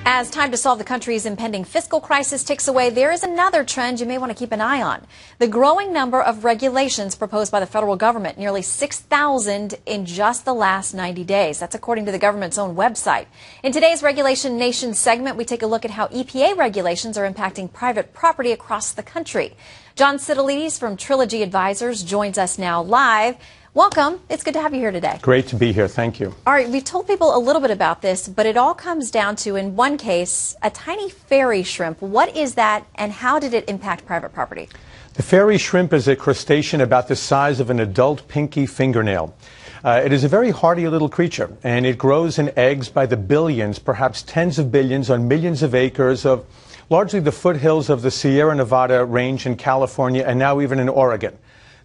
As time to solve the country's impending fiscal crisis ticks away, there is another trend you may want to keep an eye on. The growing number of regulations proposed by the federal government, nearly 6,000 in just the last 90 days. That's according to the government's own website. In today's Regulation Nation segment, we take a look at how EPA regulations are impacting private property across the country. John Sitilides from Trilogy Advisors joins us now live. Welcome. It's good to have you here today. Great to be here. Thank you. All right, we've told people a little bit about this, but it all comes down to, in one case, a tiny fairy shrimp. What is that, and how did it impact private property? The fairy shrimp is a crustacean about the size of an adult pinky fingernail. It is a very hardy little creature, and it grows in eggs by the billions, perhaps tens of billions, on millions of acres of largely the foothills of the Sierra Nevada range in California and now even in Oregon.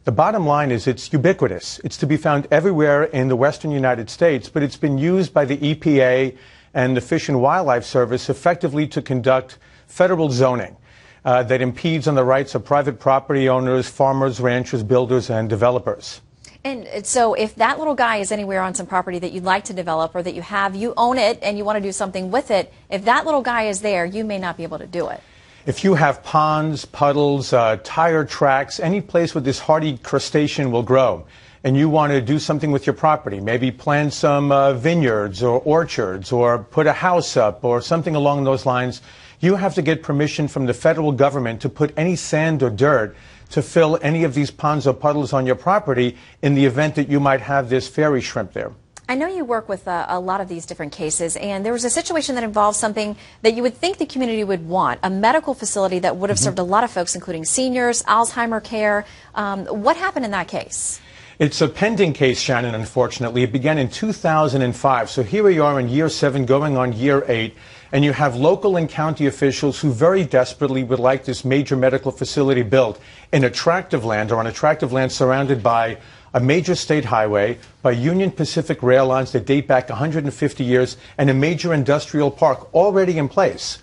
The bottom line is it's ubiquitous. It's to be found everywhere in the western United States, but it's been used by the EPA and the Fish and Wildlife Service effectively to conduct federal zoning that impedes on the rights of private property owners, farmers, ranchers, builders, and developers. And so if that little guy is anywhere on some property that you'd like to develop or that you have, you own it and you want to do something with it, if that little guy is there, you may not be able to do it. If you have ponds, puddles, tire tracks, any place where this hardy crustacean will grow, and you want to do something with your property, maybe plant some vineyards or orchards or put a house up or something along those lines, you have to get permission from the federal government to put any sand or dirt to fill any of these ponds or puddles on your property in the event that you might have this fairy shrimp there. I know you work with a lot of these different cases, and there was a situation that involved something that you would think the community would want, a medical facility that would have served a lot of folks, including seniors, Alzheimer care. What happened in that case? It's a pending case, Shannon, unfortunately. It began in 2005. So here we are in year 7 going on year 8, and you have local and county officials who very desperately would like this major medical facility built in a tract of land, or on a tract of land surrounded by a major state highway, by Union Pacific rail lines that date back 150 years, and a major industrial park already in place.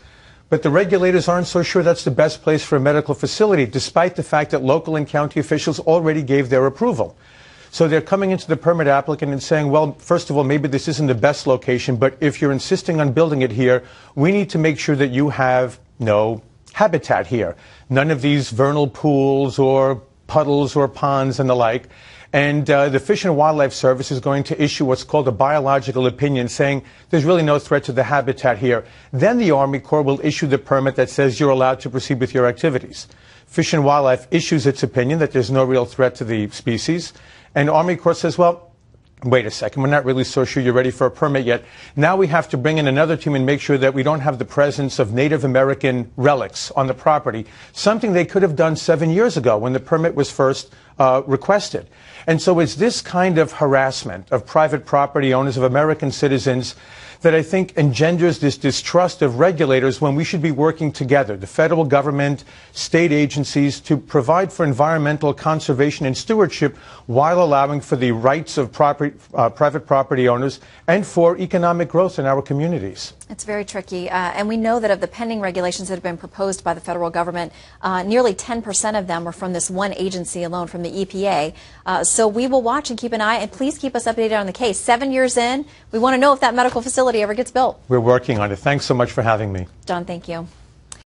But the regulators aren't so sure that's the best place for a medical facility, despite the fact that local and county officials already gave their approval. So they're coming into the permit applicant and saying, well, first of all, maybe this isn't the best location, but if you're insisting on building it here, we need to make sure that you have no habitat here. None of these vernal pools or puddles or ponds and the like. And the Fish and Wildlife Service is going to issue what's called a biological opinion, saying there's really no threat to the habitat here. Then the Army Corps will issue the permit that says you're allowed to proceed with your activities. Fish and Wildlife issues its opinion that there's no real threat to the species. And Army Corps says, well, wait a second, we're not really so sure you're ready for a permit yet. Now we have to bring in another team and make sure that we don't have the presence of Native American relics on the property, something they could have done 7 years ago when the permit was first requested. And so it's this kind of harassment of private property owners, of American citizens, that I think engenders this distrust of regulators when we should be working together, the federal government, state agencies, to provide for environmental conservation and stewardship while allowing for the rights of private property owners and for economic growth in our communities. It's very tricky, and we know that of the pending regulations that have been proposed by the federal government, nearly 10% of them are from this one agency alone, from the EPA. So we will watch and keep an eye, and please keep us updated on the case. 7 years in, we want to know if that medical facility ever gets built. We're working on it. Thanks so much for having me. John, thank you.